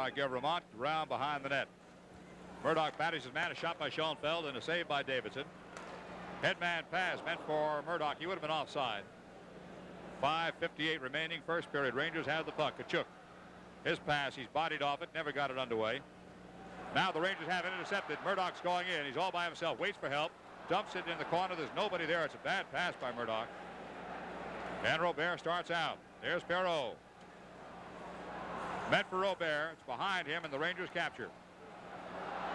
by Gevremont, round behind the net. Murdoch batters his man, a shot by Schoenfeld and a save by Davidson. Headman pass meant for Murdoch. He would have been offside. 5:58 remaining, first period. Rangers have the puck. Kachuk. His pass, he's bodied off it, never got it underway. Now the Rangers have it intercepted. Murdoch's going in. He's all by himself, waits for help, dumps it in the corner. There's nobody there. It's a bad pass by Murdoch. And Robert starts out. There's Perreault. Meant for Robert. It's behind him, and the Rangers capture.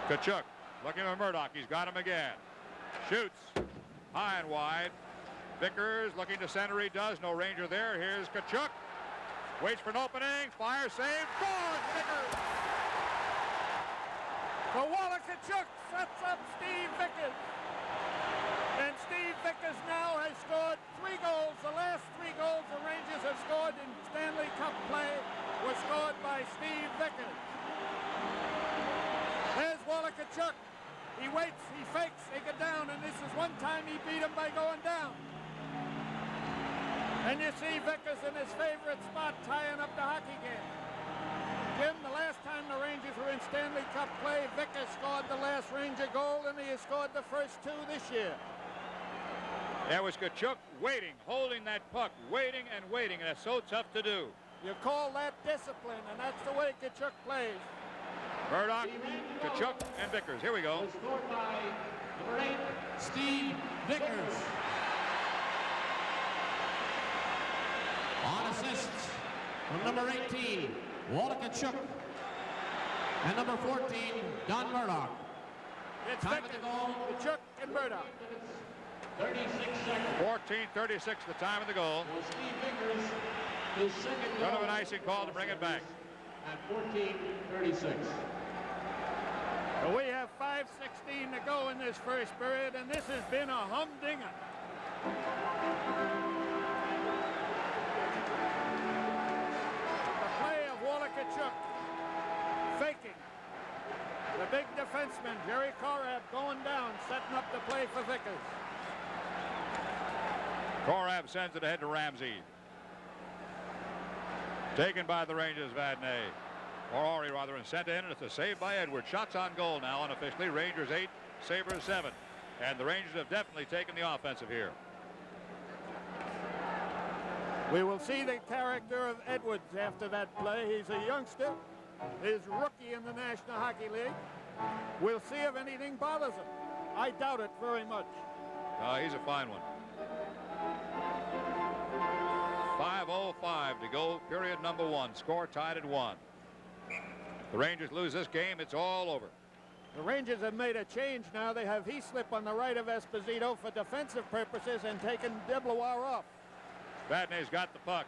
Kachuk looking at Murdoch. He's got him again. Shoots high and wide. Vickers looking to center. He does. No Ranger there. Here's Kachuk. Waits for an opening. Fire save. Scores Vickers. So Walla Kachuk sets up Steve Vickers. And Steve Vickers now has scored 3 goals. The last 3 goals the Rangers have scored in Stanley Cup play were scored by Steve Vickers. There's Walla Kachuk. He waits, he fakes, they get down, and this is one time he beat him by going down. And you see Vickers in his favorite spot tying up the hockey game. Jim, the last time the Rangers were in Stanley Cup play, Vickers scored the last Ranger goal, and he has scored the first 2 this year. That was Kachuk waiting, holding that puck, waiting and waiting, and it's so tough to do. You call that discipline, and that's the way Kachuk plays. Murdoch, Kachuk, and Vickers. Here we go. Scored by number 8, Steve Vickers. On assists from number 18, Walla Kachuk. And number 14, Don Murdoch. It's Time Vickers, of the goal, Kachuk, and Murdoch. 36 seconds. 14:36 the time of the goal. For Steve Vickers, his second goal. Son of an icing call to bring it back. At 14:36. So we have 5:16 to go in this first period, and this has been a humdinger. The play of Walla Kachuk, faking. The big defenseman, Jerry Korab, going down, setting up the play for Vickers. Korab sends it ahead to Ramsey. Taken by the Rangers, Vadnais. Or Ori, rather, and sent in, and it's a save by Edwards. Shots on goal now unofficially. Rangers 8, Sabres 7. And the Rangers have definitely taken the offensive here. We will see the character of Edwards after that play. He's a youngster. He's rookie in the National Hockey League. We'll see if anything bothers him. I doubt it very much. He's a fine one. 5:05 to go, period number 1. Score tied at 1. The Rangers lose this game, it's all over. The Rangers have made a change now. They have Heaslip on the right of Esposito for defensive purposes and taken Deblois off. Vadnais's got the puck.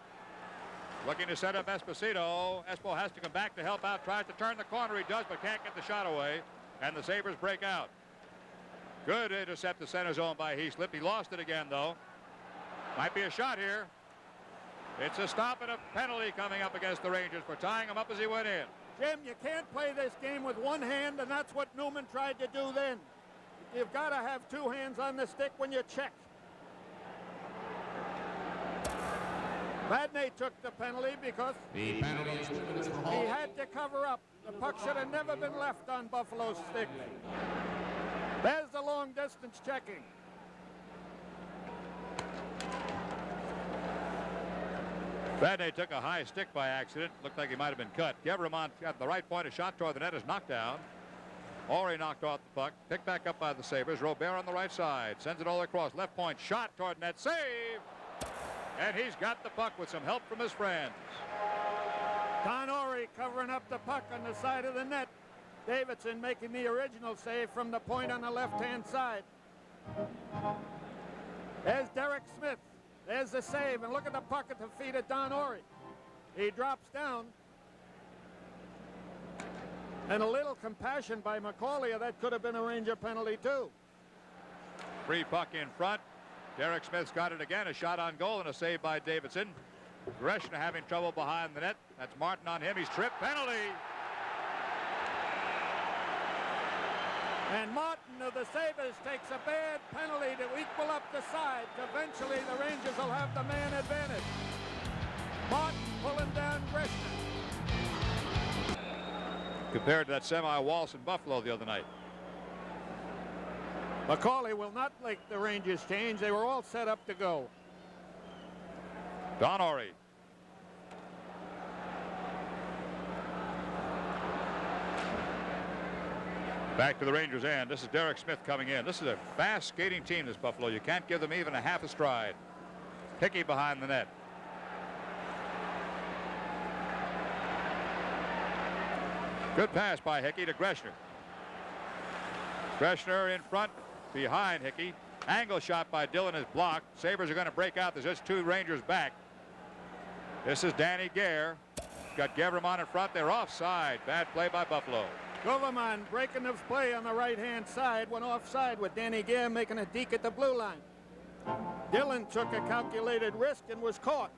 Looking to set up Esposito. Espo has to come back to help out. Tries to turn the corner. He does, but can't get the shot away. And the Sabres break out. Good intercept the center zone by Heaslip. He lost it again, though. Might be a shot here. It's a stop and a penalty coming up against the Rangers for tying him up as he went in. Jim, you can't play this game with one hand, and that's what Newman tried to do then. You've got to have 2 hands on the stick when you check. Vadnais took the penalty because The penalty is 2 minutes for he Hall. had to cover up. The puck should have never been left on Buffalo's stick. There's the long distance checking. Vadnais took a high stick by accident. Looked like he might have been cut. Gevremont got the right point. A shot toward the net is knocked down. Ori knocked off the puck. Picked back up by the Sabres. Robert on the right side. Sends it all across. Left point. Shot toward net. Save! And he's got the puck with some help from his friends. Don Ori covering up the puck on the side of the net. Davidson making the original save from the point on the left-hand side. There's Derek Smith. There's the save, and look at the puck at the feet of Don Ori. He drops down. And a little compassion by McCauley. That could have been a Ranger penalty, too. Free puck in front. Derek Smith's got it again. A shot on goal and a save by Davidson. Greshner having trouble behind the net. That's Martin on him. He's tripped. Penalty. And Martin of the Sabres takes a bad penalty to equal up the sides. Eventually, the Rangers will have the man advantage. Martin pulling down Greshner. compared to that semi-waltz in Buffalo the other night. Macaulay will not make the Rangers change. They were all set up to go. Don Orey. Back to the Rangers' end. This is Derek Smith coming in. This is a fast skating team, this Buffalo. You can't give them even a half a stride. Hickey behind the net. Good pass by Hickey to Greshner. Greshner in front, behind Hickey. Angle shot by Dillon is blocked. Sabres are going to break out. There's just two Rangers back. This is Danny Gare. Got Gevermont in front. They're offside. Bad play by Buffalo. Goverman breaking the play on the right-hand side, went offside with Danny Gare making a deke at the blue line. Dillon took a calculated risk and was caught.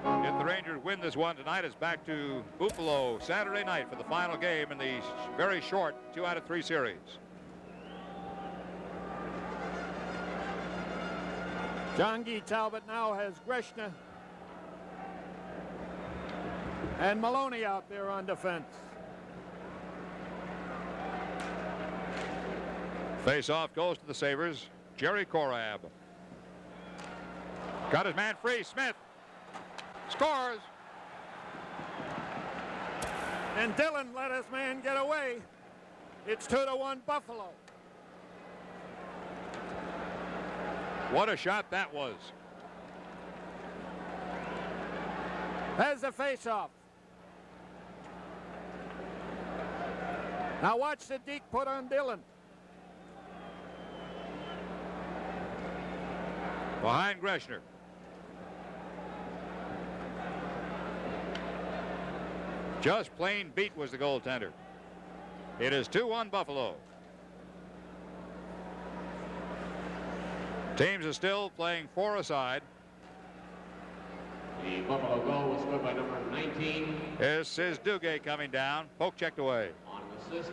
If the Rangers win this one tonight, it's back to Buffalo Saturday night for the final game in the very short 2 out of 3 series. John Guy Talbot now has Greshner and Maloney out there on defense. Face-off goes to the Sabres. Jerry Korab. Got his man free. Smith scores. And Dillon let his man get away. It's 2-1 Buffalo. What a shot that was. Has the face-off. Now watch the deke put on Dillon. Behind Greshner. Just plain beat was the goaltender. It is 2-1 Buffalo. Teams are still playing 4 aside. The Buffalo goal was scored by number 19. This is Duguay coming down. Poke checked away. On assist,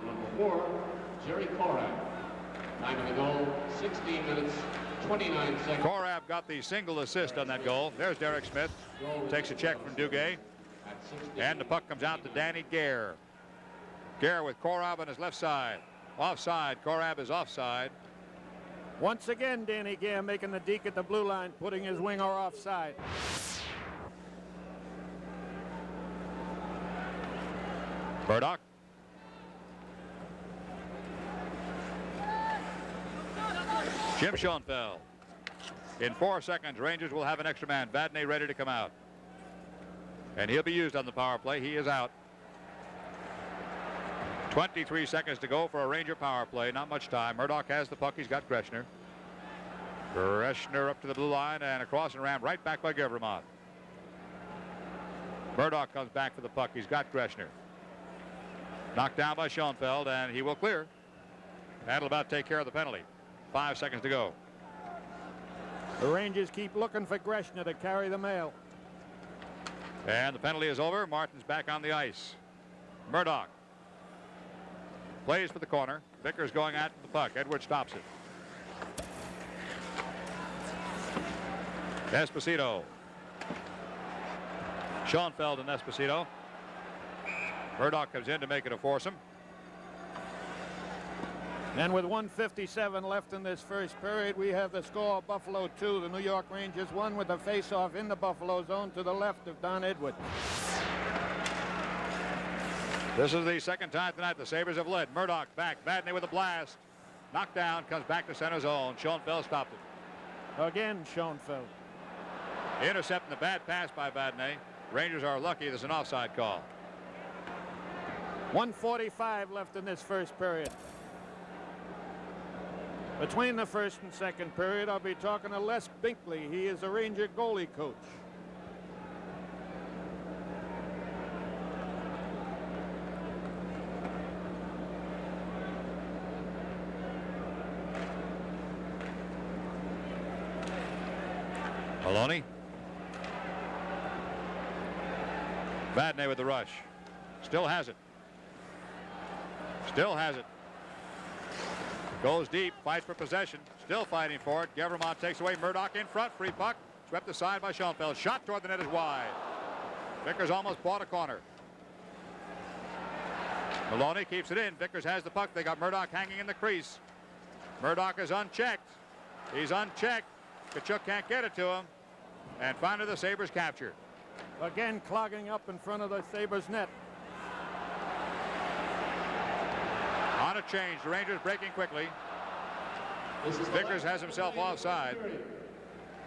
number 4, Jerry Korab. Time of the goal, 16 minutes, 29 seconds. Korab got the single assist on that goal. There's Derek Smith. Takes a check from Duguay. And the puck comes out to Danny Gare. Gare with Korab on his left side. Offside. Korab is offside. Once again, Danny Gare making the deke at the blue line, putting his winger offside. Murdoch. Jim Schoenfeld. In 4 seconds, Rangers will have an extra man. Vadnais ready to come out. And he'll be used on the power play. He is out. 23 seconds to go for a Ranger power play. Not much time. Murdoch has the puck. He's got Greshner. Greshner up to the blue line and across and ran right back by Gevermont. Murdoch comes back for the puck. He's got Greshner. Knocked down by Schoenfeld, and he will clear. That'll about take care of the penalty. 5 seconds to go. The Rangers keep looking for Greshner to carry the mail. And the penalty is over. Martin's back on the ice. Murdoch plays for the corner. Vickers going at the puck. Edwards stops it. Esposito. Schoenfeld and Esposito. Murdoch comes in to make it a foursome. And with 1:57 left in this first period, we have the score: Buffalo 2, the New York Rangers 1, with a face-off in the Buffalo zone to the left of Don Edwards. This is the second time tonight the Sabres have led. Murdoch back. Vadnais with a blast. Knocked down. Comes back to center zone. Schoenfeld stopped it. Again, Schoenfeld. Intercepting the bad pass by Vadnais. Rangers are lucky there's an offside call. 1:45 left in this first period. Between the first and second period, I'll be talking to Les Binkley. He is a Ranger goalie coach. Maloney. Vadnais with the rush. Still has it. Still has it. Goes deep, fights for possession. Still fighting for it. Gevermont takes away. Murdoch in front. Free puck. Swept aside by Schoenfeld. Shot toward the net is wide. Vickers almost bought a corner. Maloney keeps it in. Vickers has the puck. They got Murdoch hanging in the crease. Murdoch is unchecked. He's unchecked. Tkachuk can't get it to him. And finally the Sabres capture. Again clogging up in front of the Sabres net. On a change, the Rangers breaking quickly. Vickers has himself offside.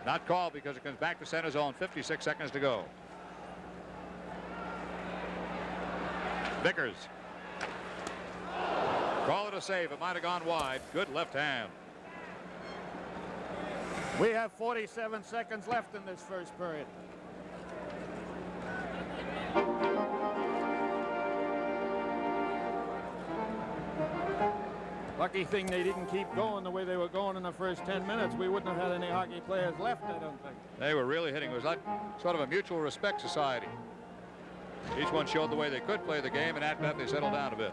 Not called because it comes back to center zone. 56 seconds to go. Vickers. Call it a save. It might have gone wide. Good left hand. We have 47 seconds left in this first period. Lucky thing they didn't keep going the way they were going in the first 10 minutes. We wouldn't have had any hockey players left, I don't think. They were really hitting. It was like sort of a mutual respect society. Each one showed the way they could play the game, and after that they settled down a bit.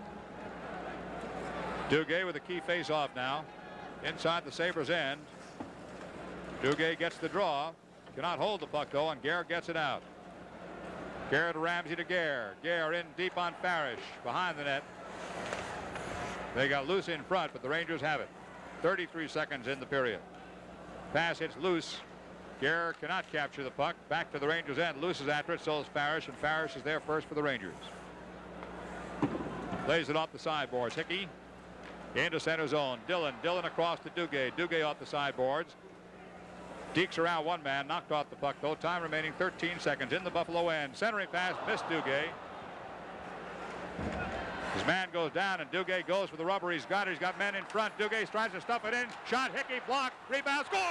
Duguay with a key face-off now. Inside the Sabres' end. Duguay gets the draw. Cannot hold the puck, though, and Gare gets it out. Gare to Ramsey to Gare. Gare in deep on Farish. Behind the net. They got loose in front, but the Rangers have it. 33 seconds in the period. Pass hits loose. Gare cannot capture the puck. Back to the Rangers' end. Loose is after it, so is Farish, and Farish is there first for the Rangers. Lays it off the sideboards. Hickey into center zone. Dillon across to Duguay. Duguay off the sideboards. Deeks around one man. Knocked off the puck, though. Time remaining 13 seconds in the Buffalo end. Centering pass missed Duguay. His man goes down, and Duguay goes for the rubber. He's got it. He's got men in front. Duguay tries to stuff it in. Shot. Hickey blocked. Rebound. Score!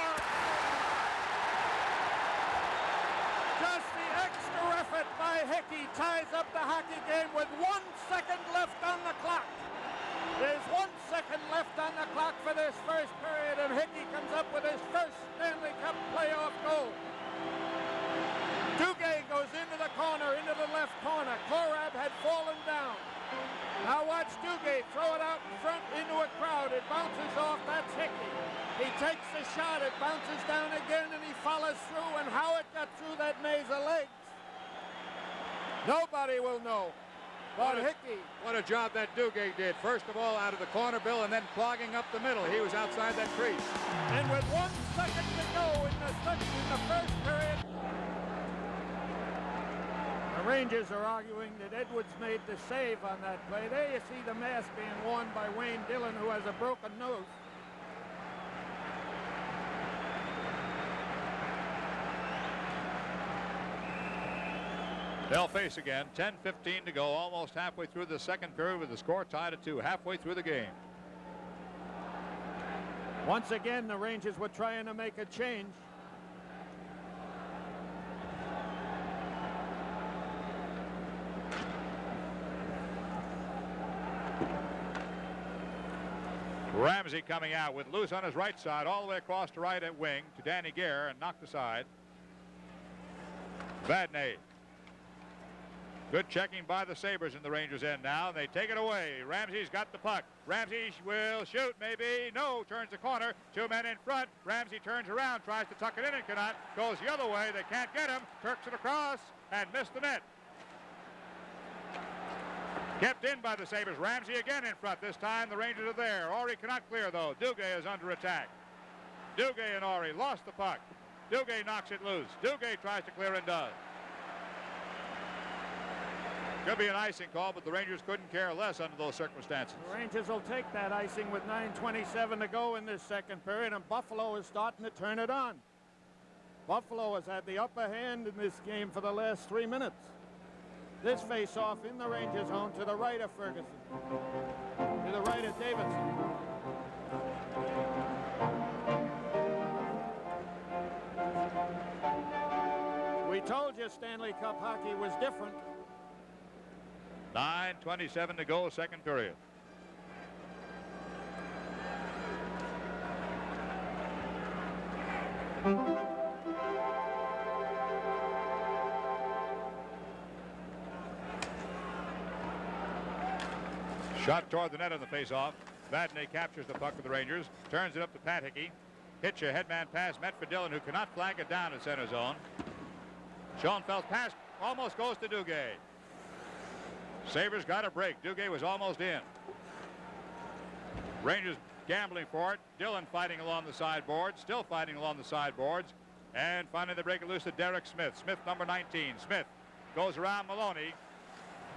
Just the extra effort by Hickey ties up the hockey game with 1 second left on the clock. There's 1 second left on the clock for this first period, and Hickey comes up with his first Stanley Cup playoff goal. Duguay goes into the corner, into the left corner. Korab had fallen down. Now watch Duguay throw it out in front into a crowd. It bounces off. That's Hickey. He takes the shot. It bounces down again, and he follows through. And how it got through that maze of legs, nobody will know. But Hickey. What a job that Duguay did. First of all, out of the corner, Bill, and then clogging up the middle. He was outside that crease. And with 1 second to go in the first period, the Rangers are arguing that Edwards made the save on that play. There you see the mask being worn by Wayne Dillon, who has a broken nose. They'll face again. 10:15 to go. Almost halfway through the second period with the score tied at 2. Halfway through the game. Once again, the Rangers were trying to make a change. Ramsey coming out with loose on his right side all the way across to right at wing to Danny Gare and knocked aside. Vadnais. Good checking by the Sabres in the Rangers' end now. They take it away. Ramsey's got the puck. Ramsey will shoot, maybe. No, turns the corner. 2 men in front. Ramsey turns around, tries to tuck it in and cannot. Goes the other way. They can't get him. Turks it across and missed the net. Kept in by the Sabres. Ramsey again in front. This time the Rangers are there. Ori cannot clear, though. Duguay is under attack. Duguay and Ori lost the puck. Duguay knocks it loose. Duguay tries to clear and does. Could be an icing call, but the Rangers couldn't care less under those circumstances. The Rangers will take that icing with 9:27 to go in this second period, and Buffalo is starting to turn it on. Buffalo has had the upper hand in this game for the last 3 minutes. This face-off in the Rangers' zone to the right of Ferguson, to the right of Davidson. We told you Stanley Cup hockey was different. 9:27 to go, second period. Shot toward the net on the faceoff. Vadnais captures the puck for the Rangers. Turns it up to Pat Hickey. Pitch a headman pass meant for Dillon, who cannot flag it down in center zone. Schoenfeld's pass almost goes to Duguay. Sabres got a break. Duguay was almost in. Rangers gambling for it. Dillon fighting along the sideboards, still fighting along the sideboards. And finally they break it loose to Derek Smith. Smith, number 19. Smith goes around Maloney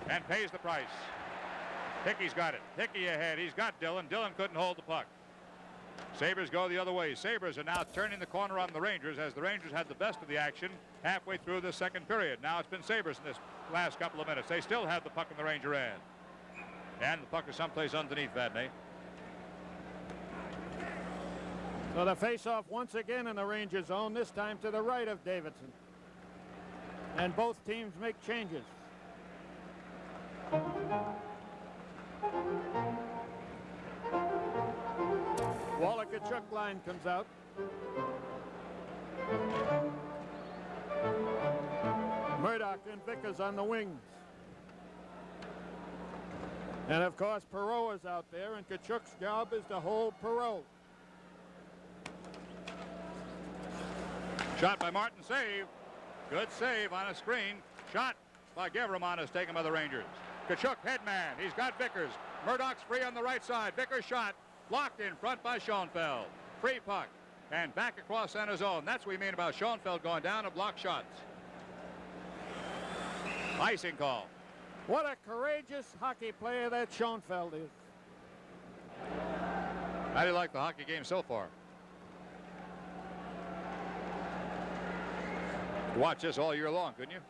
and pays the price. Hickey's got it. Hickey ahead. He's got Dillon. Dillon couldn't hold the puck. Sabres go the other way. Sabres are now turning the corner on the Rangers as the Rangers had the best of the action halfway through the second period. Now it's been Sabres in this last couple of minutes. They still have the puck in the Ranger end. And the puck is someplace underneath Vadnais. So the face-off once again in the Ranger zone, this time to the right of Davidson. And both teams make changes. Wallach-Tkachuk line comes out. Murdoch and Vickers on the wings. And of course Perreault is out there, and Tkachuk's job is to hold Perreault. Shot by Martin, save. Good save on a screen. Shot by Gevramon is taken by the Rangers. Tkachuk, headman. He's got Vickers. Murdoch's free on the right side. Vickers shot. Blocked in front by Schoenfeld. Free puck. And back across center zone. That's what we mean about Schoenfeld going down and block shots. Icing call. What a courageous hockey player that Schoenfeld is. How do you like the hockey game so far? Watch this all year long, couldn't you?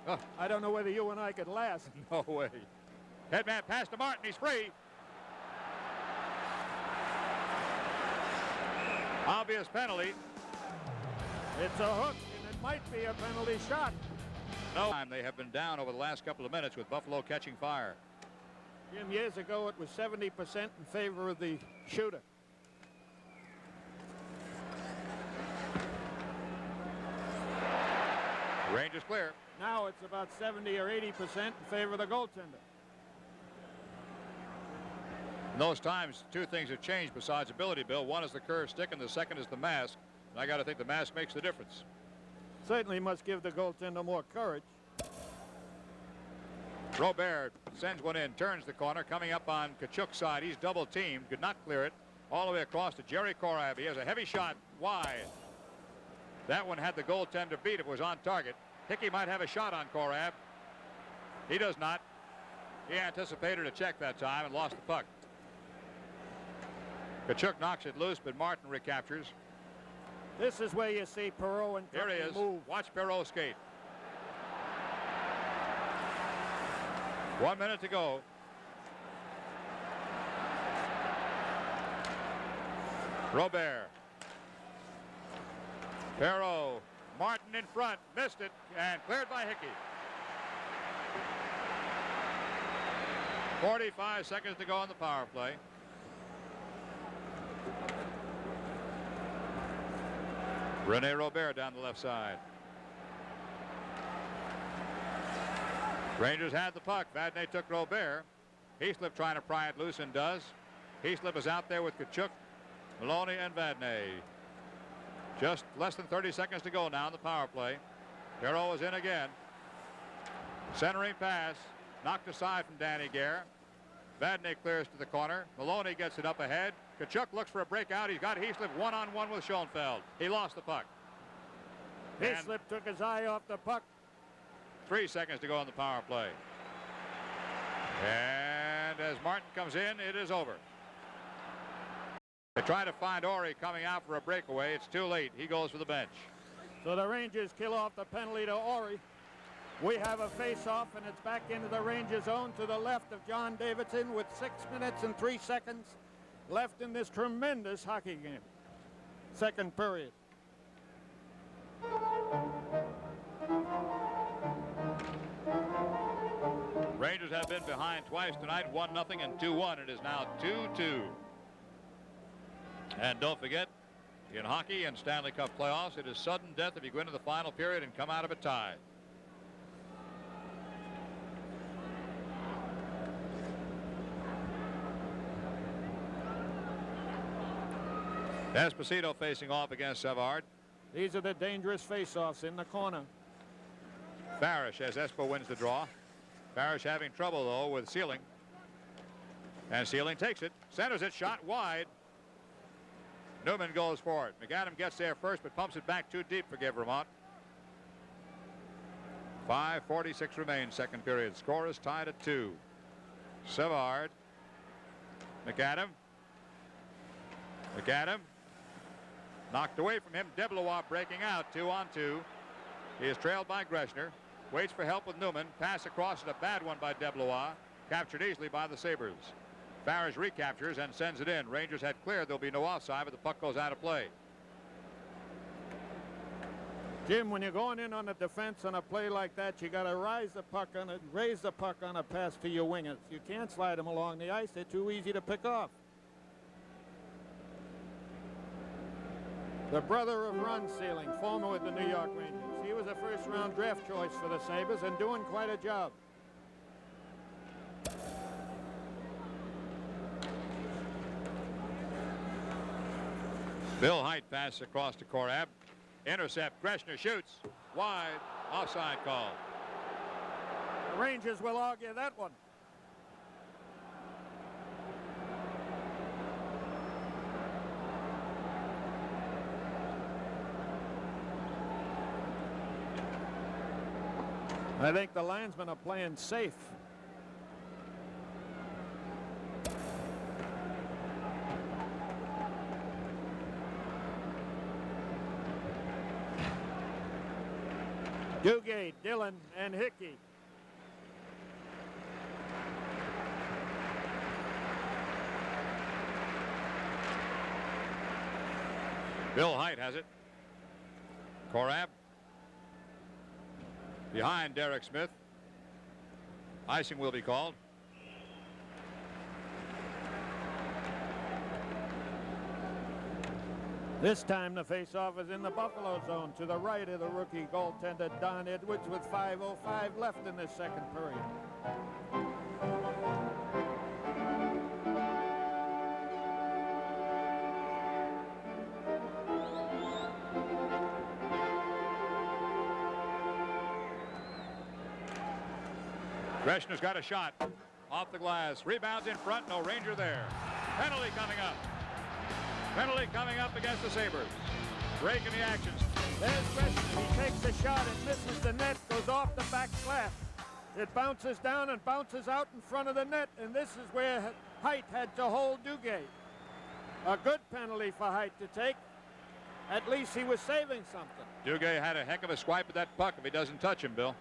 Oh. I don't know whether you and I could last. No way. Headman pass to Martin. He's free. Obvious penalty. It's a hook, and it might be a penalty shot. No time. They have been down over the last couple of minutes with Buffalo catching fire. Jim, years ago it was 70% in favor of the shooter. Rangers clear. Now it's about 70 or 80% in favor of the goaltender. In those times, two things have changed besides ability, Bill. One is the curved stick, and the second is the mask. And I got to think the mask makes the difference. Certainly must give the goaltender more courage. Robert sends one in, turns the corner, coming up on Tkachuk's side. He's double teamed, could not clear it. All the way across to Jerry Korab. He has a heavy shot wide. That one had the goaltender beat if it was on target. Hickey might have a shot on Korab. He does not. He anticipated a check that time and lost the puck. Tkachuk knocks it loose, but Martin recaptures. This is where you see Perreault and Here he is. move. Watch Perreault skate. 1 minute to go. Robert. Perreault. Martin in front. Missed it and cleared by Hickey. 45 seconds to go on the power play. Rene Robert down the left side. Rangers had the puck. Vadnais took Robert. Heaslip trying to pry it loose and does. Heaslip is out there with Tkachuk, Maloney, and Vadnais. Just less than 30 seconds to go now on the power play. Perreault is in again. Centering pass. Knocked aside from Danny Gare. Vadnais clears to the corner. Maloney gets it up ahead. Tkachuk looks for a breakout. He's got Heaslip one-on-one with Schoenfeld. He lost the puck. Heaslip took his eye off the puck. 3 seconds to go on the power play. And as Martin comes in, it is over. They try to find Ori coming out for a breakaway. It's too late. He goes for the bench. So the Rangers kill off the penalty to Ori. We have a face-off, and it's back into the Ranger zone to the left of John Davidson with 6 minutes and 3 seconds left in this tremendous hockey game. Second period. Rangers have been behind twice tonight, 1-0 and 2-1. It is now 2-2. And don't forget, in hockey and Stanley Cup playoffs, it is sudden death if you go into the final period and come out of it tied. Esposito facing off against Savard. These are the dangerous face-offs in the corner. Farish as Espo wins the draw. Farish having trouble, though, with Sealing. And Sealing takes it, centers it, shot wide. Newman goes for it. McAdam gets there first, but pumps it back too deep for Vermont. 5:46 remains, second period. Score is tied at 2. Savard. McAdam. McAdam. Knocked away from him. Deblois breaking out, 2-on-2. He is trailed by Greshner. Waits for help with Newman. Pass across it, a bad one by Deblois. Captured easily by the Sabres. Farish recaptures and sends it in. Rangers had cleared. There'll be no offside, but the puck goes out of play. Jim, when you're going in on a defense on a play like that, you got to raise the puck on a pass to your wingers. You can't slide them along the ice. They're too easy to pick off. The brother of Ron Sealing, former with the New York Rangers. He was a first-round draft choice for the Sabres and doing quite a job. Bill Height passes across to Korab. Intercept. Greshner shoots. Wide. Offside call. The Rangers will argue that one. I think the linesmen are playing safe. Duguay, Dillon, and Hickey. Bill Height has it. Korab. Behind Derek Smith. Icing will be called. This time the faceoff is in the Buffalo zone to the right of the rookie goaltender Don Edwards with 5:05 left in this second period. Greshner's got a shot off the glass. Rebounds in front. No Ranger there. Penalty coming up. Penalty coming up against the Sabres. Break in the action. There's Greshner. He takes a shot and misses the net. Goes off the back glass. It bounces down and bounces out in front of the net. And this is where Height had to hold Duguay. A good penalty for Height to take. At least he was saving something. Duguay had a heck of a swipe at that puck if he doesn't touch him, Bill.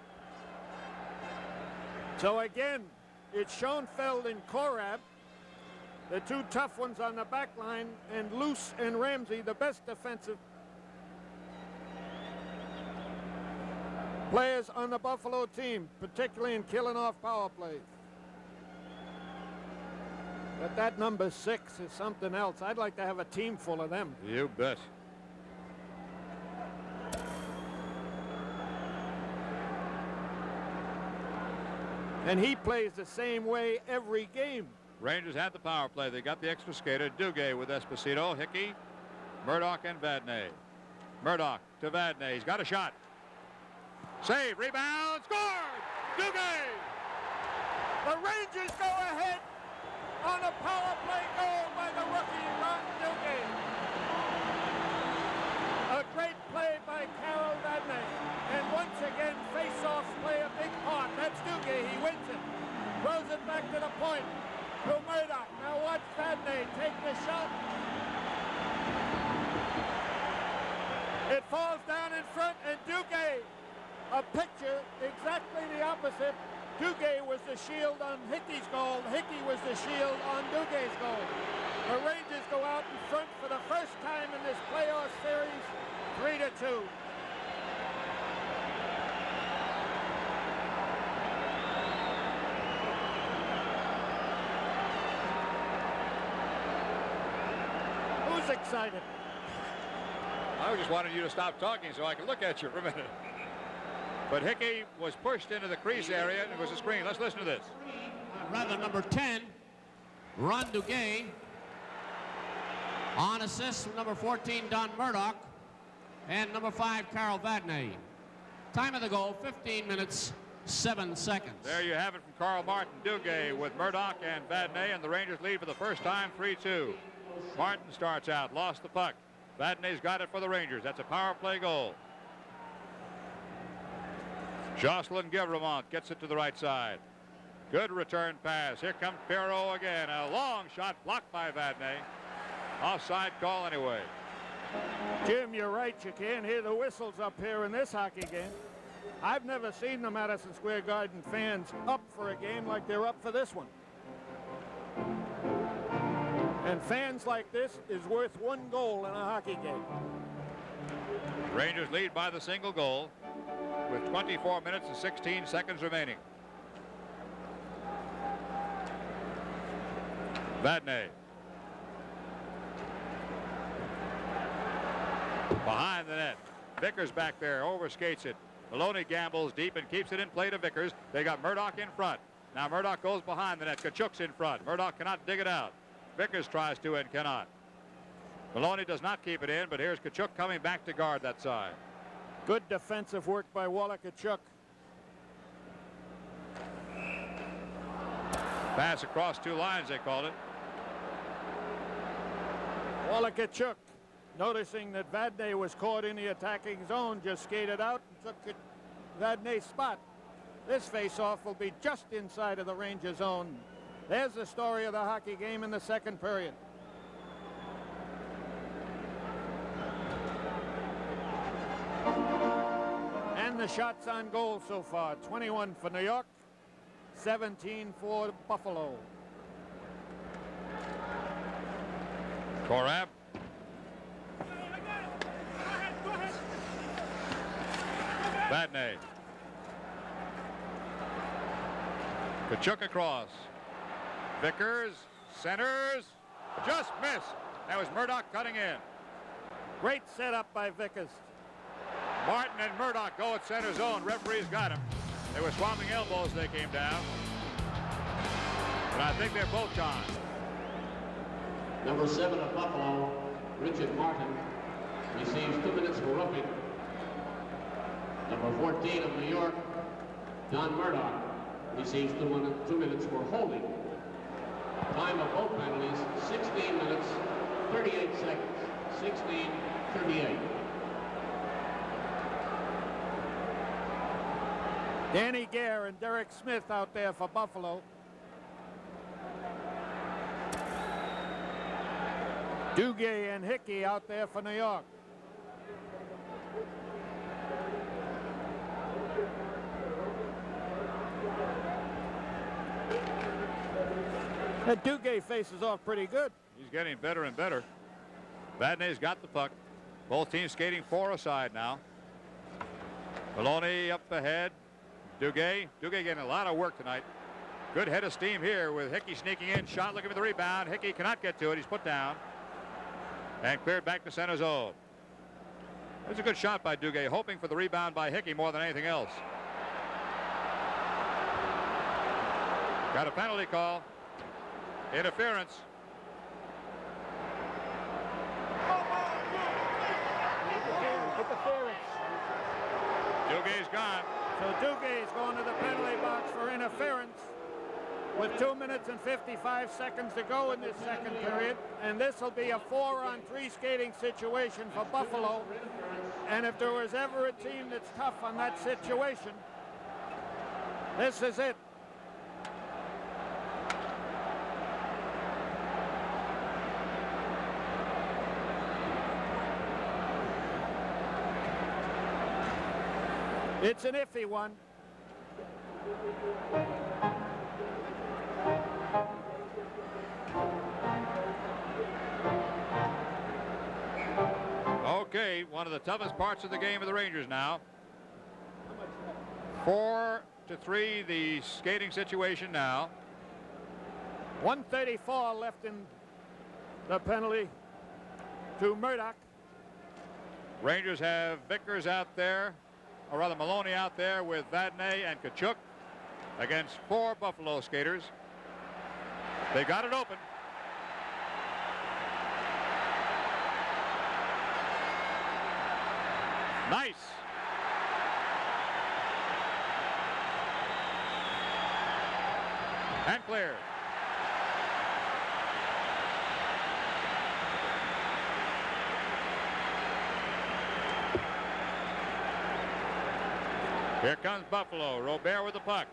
So again, it's Schoenfeld and Korab, the two tough ones on the back line, and Luce and Ramsey, the best defensive players on the Buffalo team, particularly in killing off power plays. But that number 6 is something else. I'd like to have a team full of them. You bet. And he plays the same way every game. Rangers had the power play. They got the extra skater. Duguay with Esposito, Hickey, Murdoch, and Vadnais. Murdoch to Vadnais. He's got a shot. Save, rebound, scored! Duguay! The Rangers go ahead on a power play goal by the rookie, Ron Duguay. A great play by Carol Vadnais. And once again, face-offs play a big part. That's Duguay. He wins it. Throws it back to the point. To Murdoch. Now watch Vadnais take the shot. It falls down in front, and Duguay, a picture exactly the opposite. Duguay was the shield on Hickey's goal. Hickey was the shield on Dugay's goal. The Rangers go out in front for the first time in this playoff series, 3-2. Who's excited? I just wanted you to stop talking so I could look at you for a minute. But Hickey was pushed into the crease area, and it was a screen. Let's listen to this. Rather, number 10, Ron Duguay. On assists from number 14, Don Murdoch, and number 5, Carl Vadnais. Time of the goal, 15 minutes, 7 seconds. There you have it from Carl Martin. Duguay with Murdoch and Vadnais, and the Rangers lead for the first time, 3-2. Martin starts out, lost the puck. Vadnais's got it for the Rangers. That's a power play goal. Jocelyn Guevremont gets it to the right side. Good return pass. Here comes Perreault again. A long shot blocked by Vadnais. Offside call anyway. Jim, you're right. You can't hear the whistles up here in this hockey game. I've never seen the Madison Square Garden fans up for a game like they're up for this one. And fans like this is worth one goal in a hockey game. Rangers lead by the single goal with 24 minutes and 16 seconds remaining. Vadnais. Behind the net. Vickers back there, overskates it. Maloney gambles deep and keeps it in play to Vickers. They got Murdoch in front. Now Murdoch goes behind the net. Kachuk's in front. Murdoch cannot dig it out. Vickers tries to and cannot. Maloney does not keep it in, but here's Kachuk coming back to guard that side. Good defensive work by Walla Kachuk. Pass across two lines, they called it. Walla Kachuk, noticing that Vadnais was caught in the attacking zone, just skated out and took Vadnais' spot. This face-off will be just inside of the Ranger zone. There's the story of the hockey game in the second period. And the shots on goal so far, 21 for New York, 17 for Buffalo. Korab. Vadnais. Kachuk across. Vickers centers. Just missed. That was Murdoch cutting in. Great setup by Vickers. Martin and Murdoch go at center zone. Referees got him. They were swapping elbows. They came down. But I think they're both gone. Number 7 of Buffalo, Richard Martin, receives 2 minutes for roughing. Number 14 of New York, Don Murdoch, receives 2 minutes for holding. Time of both penalties, 16 minutes, 38 seconds. 16:38. Danny Gare and Derek Smith out there for Buffalo. Duguay and Hickey out there for New York. That Duguay faces off pretty good. He's getting better and better. Vadnais's got the puck. Both teams skating 4 aside now. Maloney up ahead. Duguay getting a lot of work tonight. Good head of steam here with Hickey sneaking in. Shot looking for the rebound. Hickey cannot get to it. He's put down. And cleared back to center zone. There's a good shot by Duguay, hoping for the rebound by Hickey more than anything else. Got a penalty call. Interference. Duguay's gone. So Duguay's going to the penalty box for interference with 2 minutes and 55 seconds to go in this second period. And this will be a 4-on-3 skating situation for Buffalo. And if there was ever a team that's tough on that situation, this is it. It's an iffy one. Okay, one of the toughest parts of the game of the Rangers now. 4-3 the skating situation now. 1:34 left in the penalty to Murdoch. Rangers have Vickers out there, or rather Maloney out there with Vadnais and Kachuk against 4 Buffalo skaters. They got it open. And cleared. Here comes Buffalo. Robert with the puck.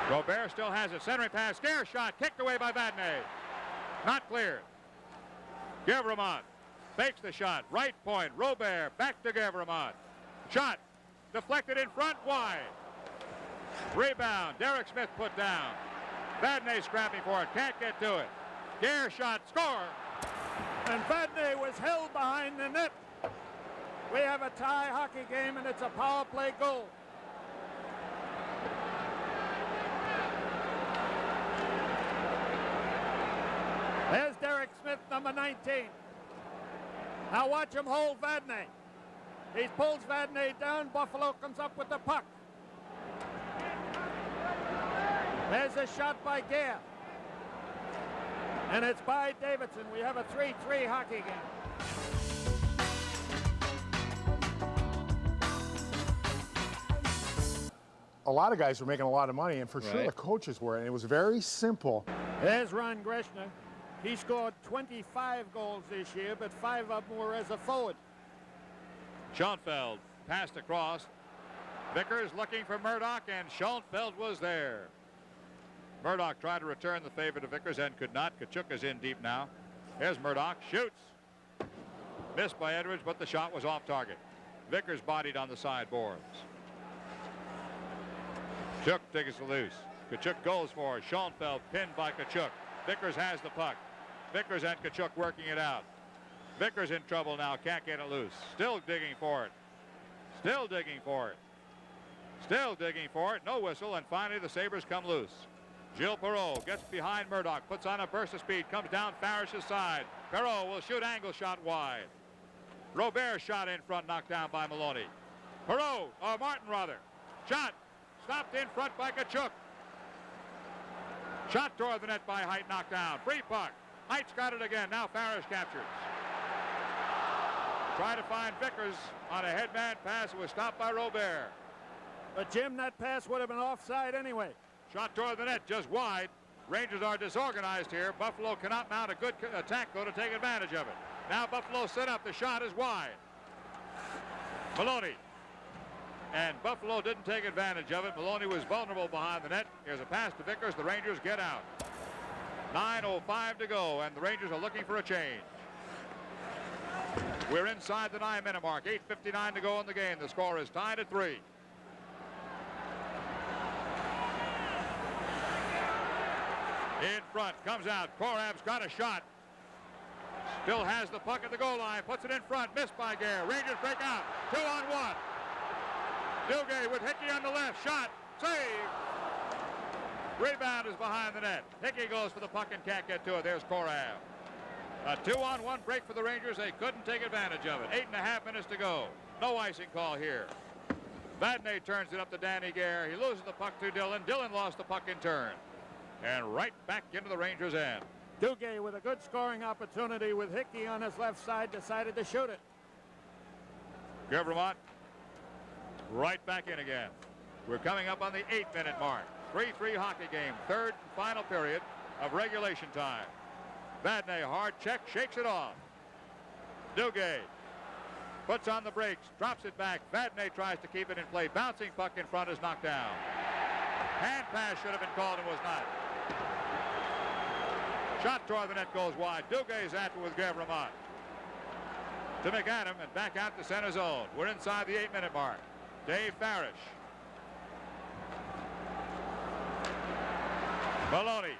Robert still has it. Centering pass. Scare shot. Kicked away by Vadnais. Not cleared. Guevremont fakes the shot. Right point. Robert back to Guevremont. Shot. Deflected in front. Wide. Rebound. Derek Smith put down. Vadnais scrapping for it. Can't get to it. Gare shot. Score. And Vadnais was held behind the net. We have a tie hockey game, and it's a power play goal. There's Derek Smith, number 19. Now watch him hold Vadnais. He pulls Vadnais down. Buffalo comes up with the puck. There's a shot by Gare. And it's by Davidson. We have a 3-3 hockey game. A lot of guys were making a lot of money, and for sure the coaches were, and it was very simple. There's Ron Greshner. He scored 25 goals this year, but 5 of them were as a forward. Schoenfeld passed across. Vickers looking for Murdoch, and Schoenfeld was there. Murdoch tried to return the favor to Vickers and could not. Kachuk is in deep now. Here's Murdoch. Shoots. Missed by Edwards, but the shot was off target. Vickers bodied on the sideboards. Kachuk takes it loose. Kachuk goes for it. Schoenfeld pinned by Kachuk. Vickers has the puck. Vickers and Kachuk working it out. Vickers in trouble now. Can't get it loose. Still digging for it. Still digging for it. Still digging for it. No whistle. And finally the Sabres come loose. Gilles Perreault gets behind Murdoch. Puts on a burst of speed. Comes down Farish's side. Perreault will shoot angle shot wide. Robert shot in front. Knocked down by Maloney. Perreault. Or Martin rather. Shot. Stopped in front by Kachuk. Shot toward the net by Height, knocked down. Free puck. Height's got it again. Now Farish captures. Try to find Vickers on a headman pass. It was stopped by Robert. But Jim, that pass would have been offside anyway. Shot toward the net, just wide. Rangers are disorganized here. Buffalo cannot mount a good attack, though, to take advantage of it. Now Buffalo set up. The shot is wide. Maloney. And Buffalo didn't take advantage of it. Maloney was vulnerable behind the net. Here's a pass to Vickers. The Rangers get out. 9:05 to go, and the Rangers are looking for a change. We're inside the 9-minute mark. 8:59 to go in the game. The score is tied at 3. In front, comes out. Korab's got a shot. Still has the puck at the goal line. Puts it in front. Missed by Gare. Rangers break out. 2-on-1. Duguay with Hickey on the left. Shot. Save. Rebound is behind the net. Hickey goes for the puck and can't get to it. There's Korab. A 2-on-1 break for the Rangers. They couldn't take advantage of it. 8.5 minutes to go. No icing call here. Vadnais turns it up to Danny Gare. He loses the puck to Dillon. Dillon lost the puck in turn. And right back into the Rangers' end. Duguay with a good scoring opportunity with Hickey on his left side decided to shoot it. Guevremont right back in again. We're coming up on the 8-minute mark. 3-3 hockey game. Third and final period of regulation time. Vadnais hard check, shakes it off. Duguay puts on the brakes, drops it back. Vadnais tries to keep it in play. Bouncing puck in front is knocked down. Hand pass should have been called and was not. Shot toward the net goes wide. Dugay's after with Guevremont. To McAdam and back out to center zone. We're inside the 8-minute mark. Dave Farish. Maloney.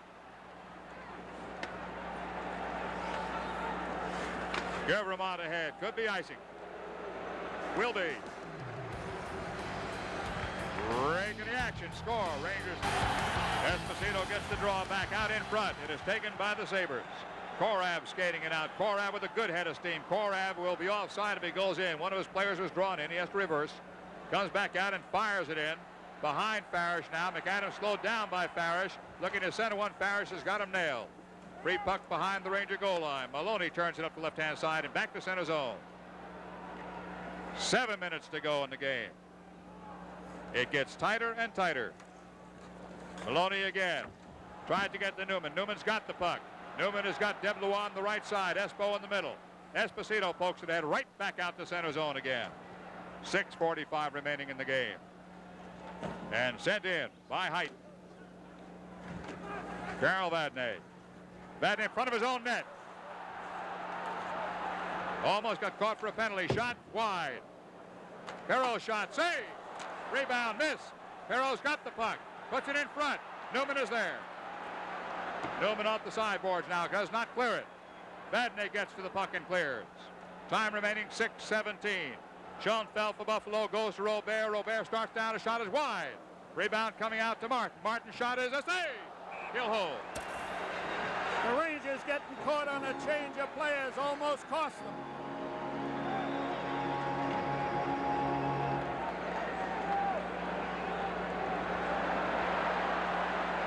Guevremont ahead. Could be icing. Will be. Breaking the action. Score. Rangers. Esposito gets the draw back out in front. It is taken by the Sabres. Korab skating it out. Korab with a good head of steam. Korab will be offside if he goes in. One of his players was drawn in. He has to reverse. Comes back out and fires it in. Behind Farish now. McAdams slowed down by Farish. Looking to center one. Farish has got him nailed. Free puck behind the Ranger goal line. Maloney turns it up the left-hand side and back to center zone. 7 minutes to go in the game. It gets tighter and tighter. Maloney again. Tried to get to Newman. Newman's got the puck. Newman has got Deblois on the right side. Espo in the middle. Esposito pokes it ahead right back out to center zone again. 6:45 remaining in the game. And sent in by Height. Carol Vadnais. Vadnais in front of his own net. Almost got caught for a penalty. Shot wide. Perreault shot. Save. Rebound. Miss. Perreault's got the puck. Puts it in front. Newman is there. Newman off the sideboards now. Does not clear it. Vadnais gets to the puck and clears. Time remaining 6:17. Schoenfeld for Buffalo goes to Robert. Robert starts down. A shot is wide. Rebound coming out to Martin. Martin's shot is a save. He'll hold. The Rangers getting caught on a change of players almost cost them.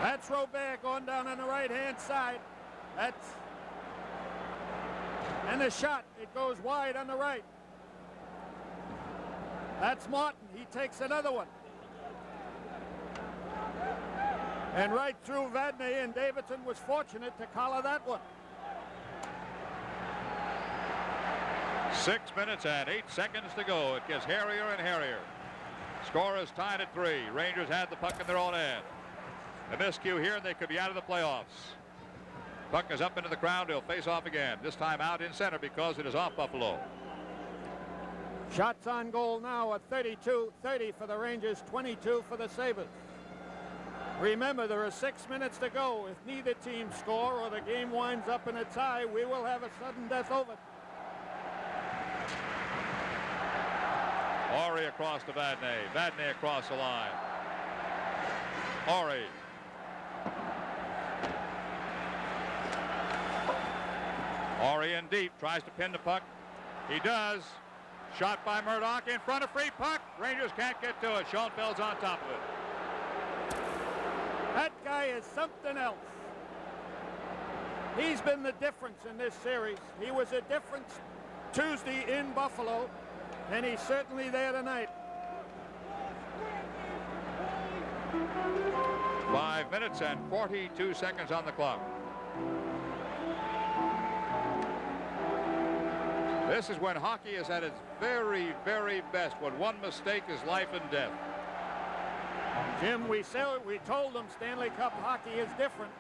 That's Robert going down on the right-hand side. And the shot, it goes wide on the right. That's Martin. He takes another one. And right through Vadnais, and Davidson was fortunate to collar that one. 6 minutes and 8 seconds to go. It gets hairier and hairier. Score is tied at 3. Rangers had the puck in their own end. A miscue here, and they could be out of the playoffs. Puck is up into the crowd. He'll face off again. This time out in center because it is off Buffalo. Shots on goal now at 32-30 for the Rangers, 22 for the Sabres. Remember, there are 6 minutes to go. If neither team score or the game winds up in a tie, we will have a sudden death over. Ori across to Vadnais. Vadnais across the line. Ori. Ori in deep. Tries to pin the puck. He does. Shot by Murdoch in front of free puck. Rangers can't get to it. Schoenfeld's on top of it. That guy is something else. He's been the difference in this series. He was a difference Tuesday in Buffalo, and he's certainly there tonight. 5 minutes and 42 seconds on the clock. This is when hockey is at its very, very best, when one mistake is life and death. Jim, we told them Stanley Cup hockey is different.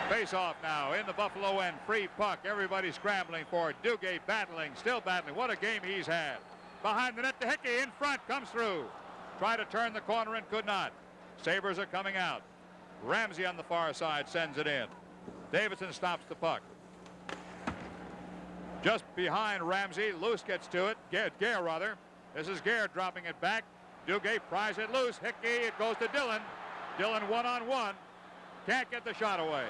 Face-off now in the Buffalo end. Free puck. Everybody scrambling for it. Duguay battling, still battling. What a game he's had. Behind the net to Hickey. In front. Comes through. Tried to turn the corner and could not. Sabres are coming out. Ramsey on the far side sends it in. Davidson stops the puck. Just behind Ramsey. Loose gets to it. Gare rather. This is Gare dropping it back. Duguay pries it loose. Hickey. It goes to Dillon. Dillon one-on-one. Can't get the shot away.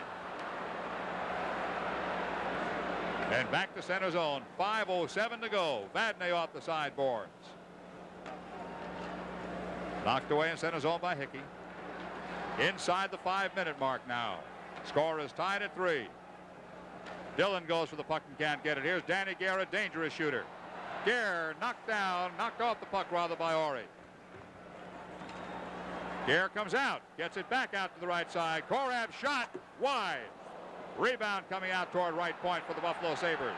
And back to center zone. 5:07 to go. Vadnais off the sideboards. Knocked away in center zone by Hickey. Inside the 5-minute mark now. Score is tied at 3. Dillon goes for the puck and can't get it. Here's Danny Gare, a dangerous shooter. Gare knocked off the puck rather by Ori. Gare comes out, gets it back out to the right side. Korab shot wide. Rebound coming out toward right point for the Buffalo Sabres.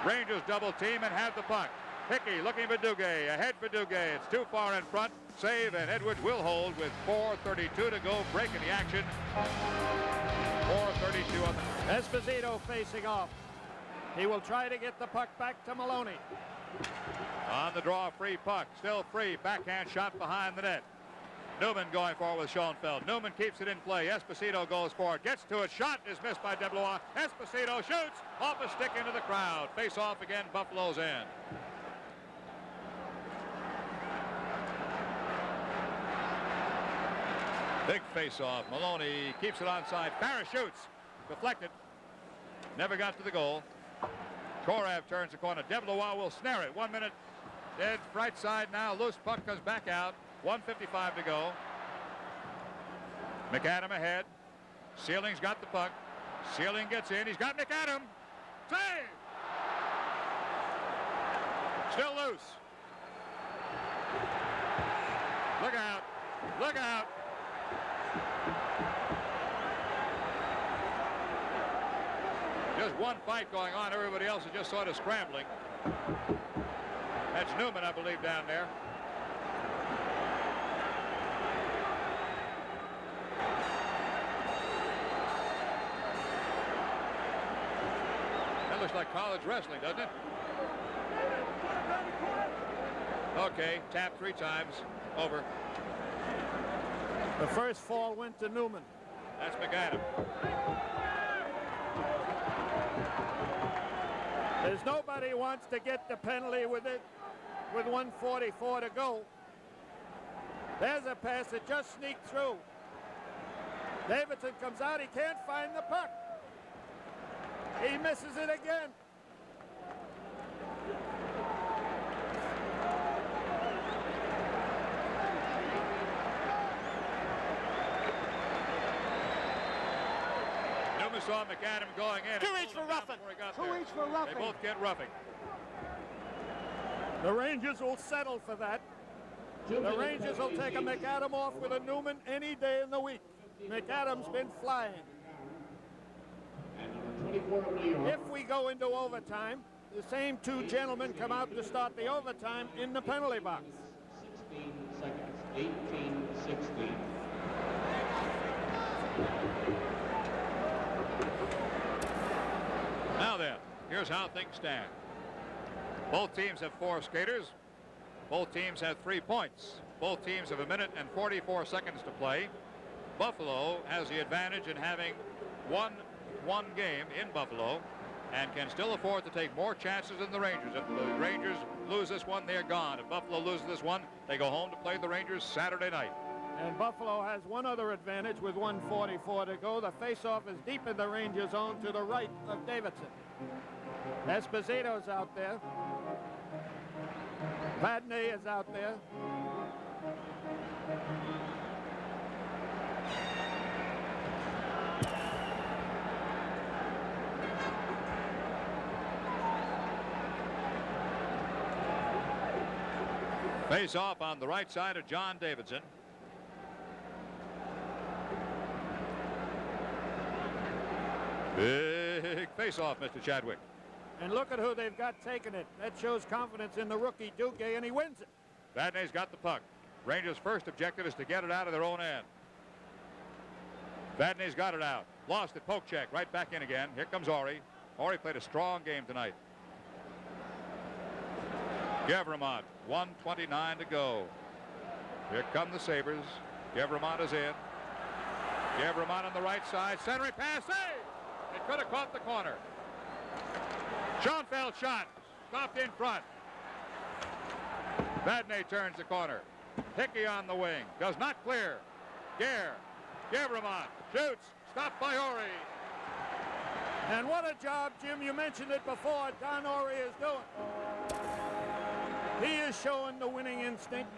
Rangers double team and have the puck. Hickey looking for Duguay. Ahead for Duguay. It's too far in front. Save, and Edwards will hold with 4:32 to go. Break in the action. 4:32 on the... Esposito facing off. He will try to get the puck back to Maloney. On the draw, free puck. Still free. Backhand shot behind the net. Newman going forward with Schoenfeld. Newman keeps it in play. Esposito goes for it. Gets to it. Shot is missed by Deblois. Esposito shoots. Off a stick into the crowd. Face off again. Buffalo's end. Big face-off. Maloney keeps it onside. Parrish shoots. Deflected. Never got to the goal. Korab turns the corner. Deblois will snare it. 1 minute. Dead right side now. Loose puck comes back out. 1:55 to go. McAdam ahead. Sealing's got the puck. Sealing gets in. He's got McAdam. Save! Still loose. Look out. Look out. Just one fight going on. Everybody else is just sort of scrambling. That's Newman, I believe, down there. That looks like college wrestling, doesn't it? Okay, tap 3 times. Over. The first fall went to Newman. That's McAdam. There's nobody who wants to get the penalty with it, with 1:44 to go. There's a pass that just sneaked through. Davidson comes out. He can't find the puck. He misses it again. Newman saw McAdam going in. 2 each for roughing. 2 each for roughing. They both get roughing. The Rangers will settle for that. The Rangers will take a McAdam off with a Newman any day in the week. McAdam's been flying. If we go into overtime, the same 2 gentlemen come out to start the overtime in the penalty box. 16 seconds. 18-16. Now then, here's how things stand. Both teams have 4 skaters. Both teams have 3 points. Both teams have 1 minute and 44 seconds to play. Buffalo has the advantage in having won one game in Buffalo and can still afford to take more chances than the Rangers. If the Rangers lose this one, they're gone. If Buffalo loses this one, they go home to play the Rangers Saturday night. And Buffalo has one other advantage with 1:44 to go. The faceoff is deep in the Ranger zone to the right of Davidson. Esposito's out there. Vadnais is out there. Face off on the right side of John Davidson. Big face off, Mr. Chadwick. And look at who they've got taking it. That shows confidence in the rookie Duque, and he wins it. Vadnais got the puck. Rangers' first objective is to get it out of their own end. Vadnais got it out. Lost it. Poke check. Right back in again. Here comes Ori. Ori played a strong game tonight. Gevremont, 1:29 to go. Here come the Sabres. Gevremont is in. Gevremont on the right side. Centering pass. Save! It could have caught the corner. Schoenfeld shot. Stopped in front. Vadnais turns the corner. Hickey on the wing. Does not clear. Gevremont shoots. Stopped by Ori. And what a job, Jim, you mentioned it before, Don Ori is doing. He is showing the winning instinct.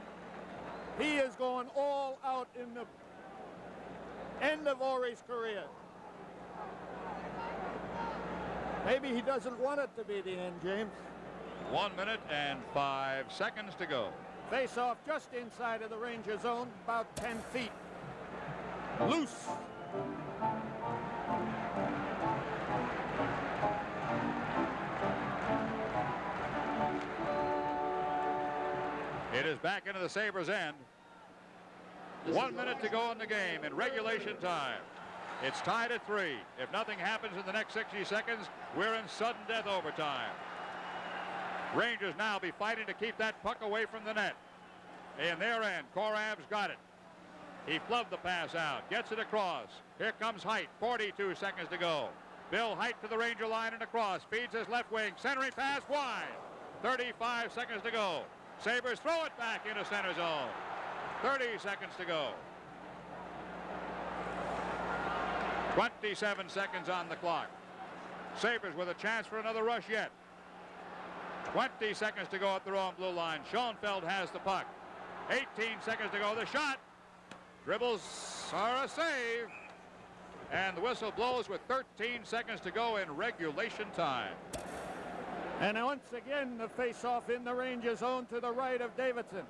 He is going all out in the end of Ori's career. Maybe he doesn't want it to be the end, James. 1 minute and 5 seconds to go. Face off just inside of the Ranger zone, about 10 feet. Loose. It is back into the Sabres' end. 1 minute to go in the game in regulation time. It's tied at 3. If nothing happens in the next 60 seconds, we're in sudden death overtime. Rangers now be fighting to keep that puck away from the net. In their end, Korab's got it. He flubbed the pass out, gets it across. Here comes Height, 42 seconds to go. Bill Height to the Ranger line and across, feeds his left wing, centering pass wide. 35 seconds to go. Sabres throw it back into center zone. 30 seconds to go. 27 seconds on the clock. Sabres with a chance for another rush yet. 20 seconds to go at their own blue line. Schoenfeld has the puck. 18 seconds to go. The shot. Dribbles are a save. And the whistle blows with 13 seconds to go in regulation time. And once again, the face-off in the Ranger zone to the right of Davidson.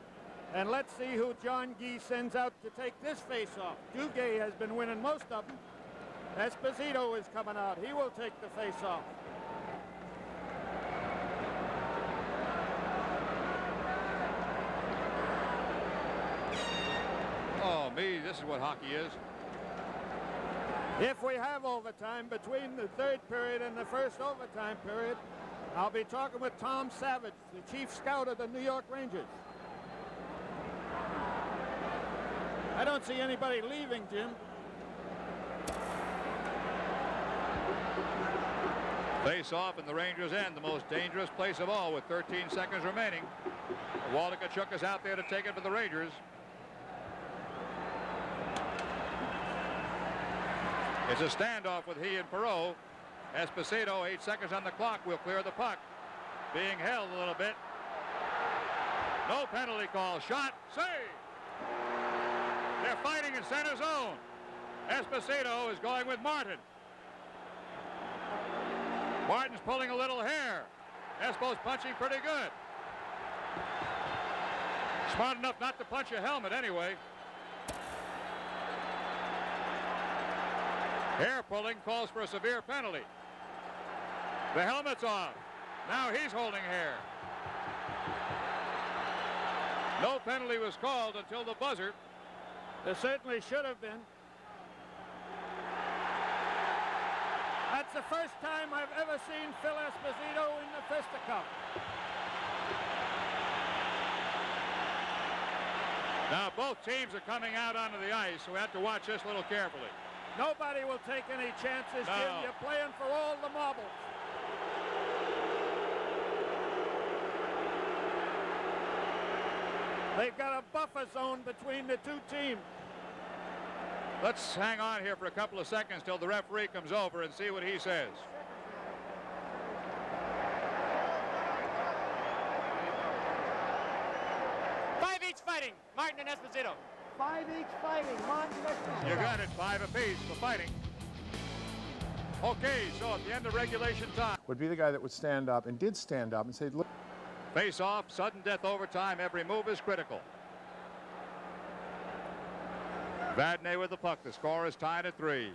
And let's see who John Gee sends out to take this face-off. Duguay has been winning most of them. Esposito is coming out. He will take the face-off. Oh, me, this is what hockey is. If we have overtime between the third period and the first overtime period, I'll be talking with Tom Savage, the chief scout of the New York Rangers. I don't see anybody leaving, Jim. Face off in the Rangers' end, the most dangerous place of all with 13 seconds remaining. Walter Tkachuk is out there to take it for the Rangers. It's a standoff with he and Perreault. Esposito, 8 seconds on the clock, will clear the puck. Being held a little bit. No penalty call. Shot. Save. They're fighting in center zone. Esposito is going with Martin. Martin's pulling a little hair. Espo's punching pretty good. Smart enough not to punch a helmet anyway. Hair pulling calls for a severe penalty. The helmet's off. Now he's holding hair. No penalty was called until the buzzer. There certainly should have been. That's the first time I've ever seen Phil Esposito in the fisticuff. Now both teams are coming out onto the ice, so we have to watch this a little carefully. Nobody will take any chances, No. Jim. You're playing for all the marbles. They've got a buffer zone between the two teams. Let's hang on here for a couple of seconds till the referee comes over and see what he says. Five each fighting, Martin and Esposito. 5 each fighting. Martin Esposito. You got it, 5 apiece for fighting. Okay, so at the end of regulation time. Would be the guy that would stand up and did stand up and say, look. Face off, sudden death overtime. Every move is critical. Vadnais with the puck. The score is tied at 3.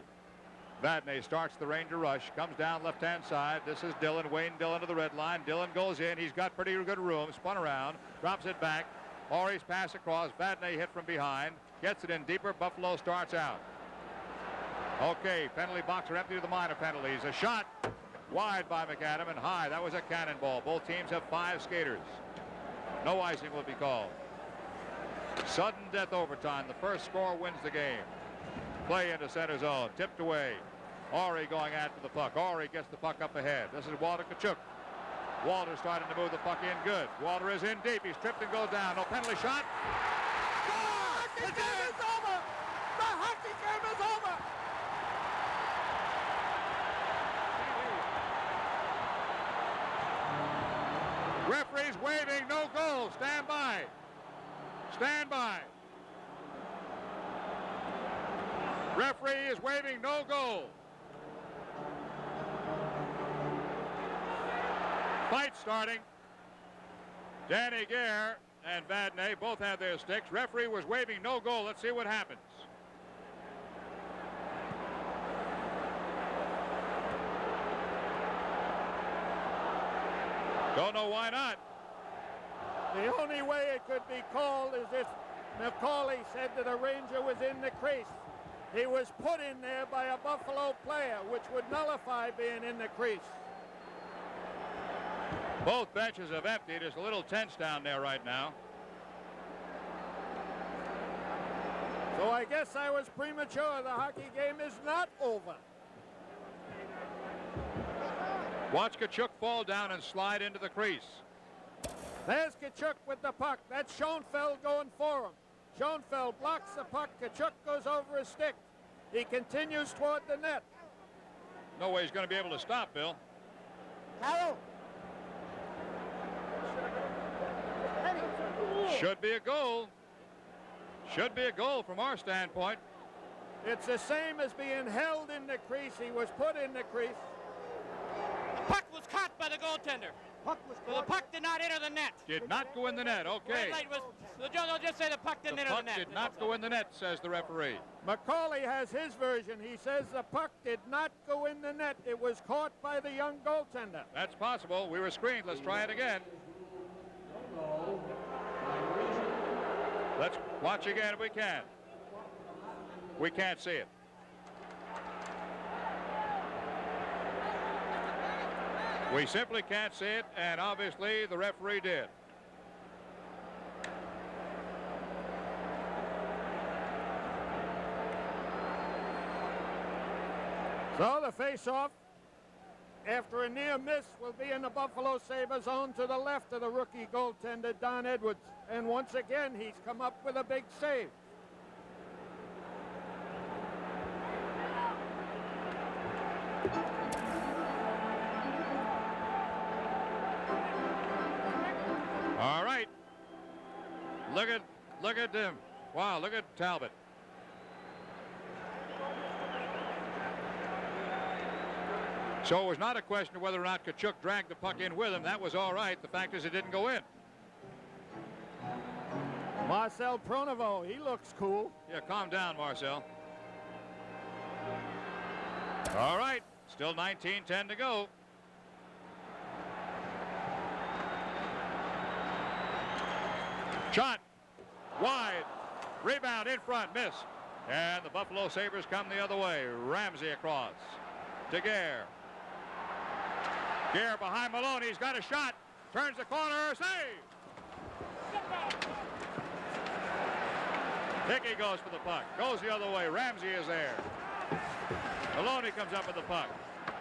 Vadnais starts the Ranger rush. Comes down left-hand side. This is Dillon. Wayne Dillon to the red line. Dillon goes in. He's got pretty good room. Spun around. Drops it back. Ori's pass across. Vadnais hit from behind. Gets it in deeper. Buffalo starts out. Okay, penalty box are empty to the minor penalties. A shot wide by McAdam and high. That was a cannonball. Both teams have 5 skaters. No icing will be called. Sudden death overtime. The first score wins the game. Play into center zone. Tipped away. Ori going after the puck. Ori gets the puck up ahead. This is Walter Tkachuk. Walter starting to move the puck in good. Walter is in deep. He's tripped and goes down. No penalty shot. The hockey game is over! The hockey game is over! Referee's waving. No goal. Stand by. Stand by. Referee is waving no goal. Fight starting. Danny Gare and Vadnais both have their sticks. Referee was waving no goal. Let's see what happens. Don't know why not. The only way it could be called is if McCauley said that a Ranger was in the crease. He was put in there by a Buffalo player, which would nullify being in the crease. Both benches have emptied. It's a little tense down there right now. So I guess I was premature. The hockey game is not over. Watch Tkachuk fall down and slide into the crease. There's Tkachuk with the puck. That's Schoenfeld going for him. Schoenfeld blocks the puck. Tkachuk goes over his stick. He continues toward the net. No way he's going to be able to stop, Bill. Carroll. Should be a goal. Should be a goal from our standpoint. It's the same as being held in the crease. He was put in the crease. The puck was caught by the goaltender. Puck was So the puck did not enter the net. Did not go in the net. Okay. Red light was, they'll just say the puck didn't The enter puck the net. did not go in the net, says the referee. Macaulay has his version. He says the puck did not go in the net. It was caught by the young goaltender. That's possible. We were screened. Let's try it again. Let's watch again if we can. We can't see it. We simply can't see it, and obviously the referee did. So the face-off, after a near miss, will be in the Buffalo Sabres zone to the left of the rookie goaltender, Don Edwards. And once again, he's come up with a big save. All right. Look at him. Wow, look at Talbot. So it was not a question of whether or not Tkachuk dragged the puck in with him. That was all right. The fact is it didn't go in. Marcel Pronovo, he looks cool. Yeah, calm down, Marcel. All right. Still 19-10 to go. Shot. Wide. Rebound in front. Miss. And the Buffalo Sabres come the other way. Ramsey across. To Gare. Gare behind Maloney. He's got a shot. Turns the corner. Save. Hickey goes for the puck. Goes the other way. Ramsey is there. Maloney comes up with the puck.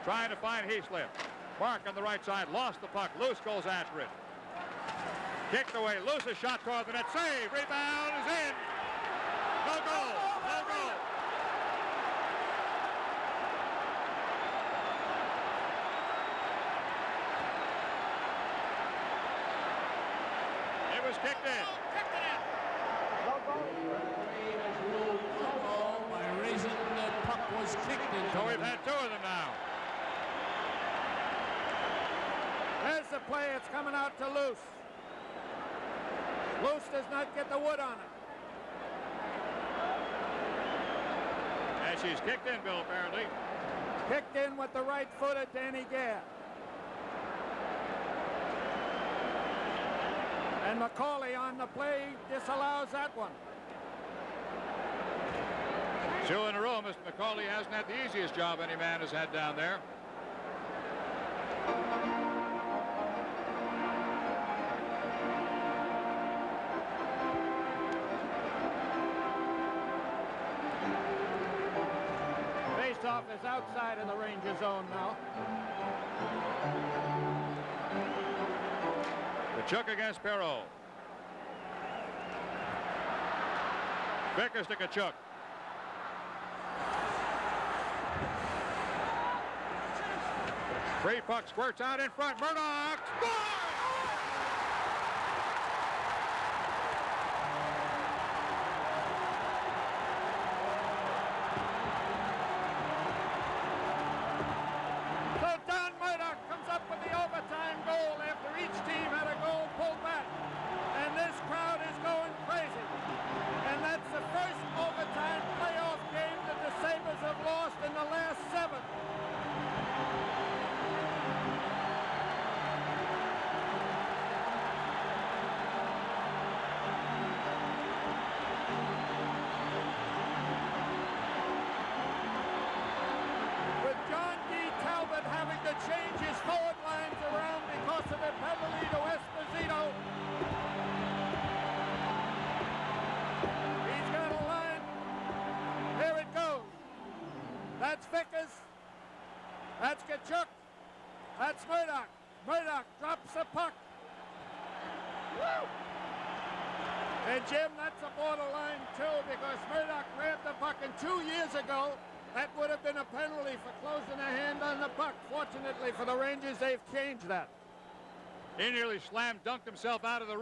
Trying to find Heaslip. Mark on the right side. Lost the puck. Loose goes after it. Kicked away. Loose a shot toward the net. Save. Rebound is in. No goal. No goal. It was kicked in. By reason the puck was kicked in. So we've had two of them now. There's the play. It's coming out to Loose. Loose does not get the wood on it. And she's kicked in, Bill, apparently. Kicked in with the right foot of Danny Gare. And Macaulay on the play disallows that one. Two in a row. Mr. McCauley hasn't had the easiest job any man has had down there. Face-off is outside of the Ranger zone now. Tkachuk against Perreault. Vickers to Tkachuk. Free puck squirts out in front. Murdoch scores! So Don Murdoch comes up with the overtime goal after each team had a goal pulled back. And this crowd is going crazy. And that's the first overtime playoff game that the Sabres have lost in the last 7. With John D. Talbot having to change his forward lines around because of the penalty to Esposito. He's got a line. Here it goes. That's Vickers. That's Tkachuk. That's Murdoch. Murdoch drops the puck. Woo! And Jim, that's a borderline too, because Murdoch grabbed the puck, and 2 years ago, that would have been a penalty for closing a hand on the puck. Fortunately for the Rangers, they've changed that. He nearly slam dunked himself out of the ring.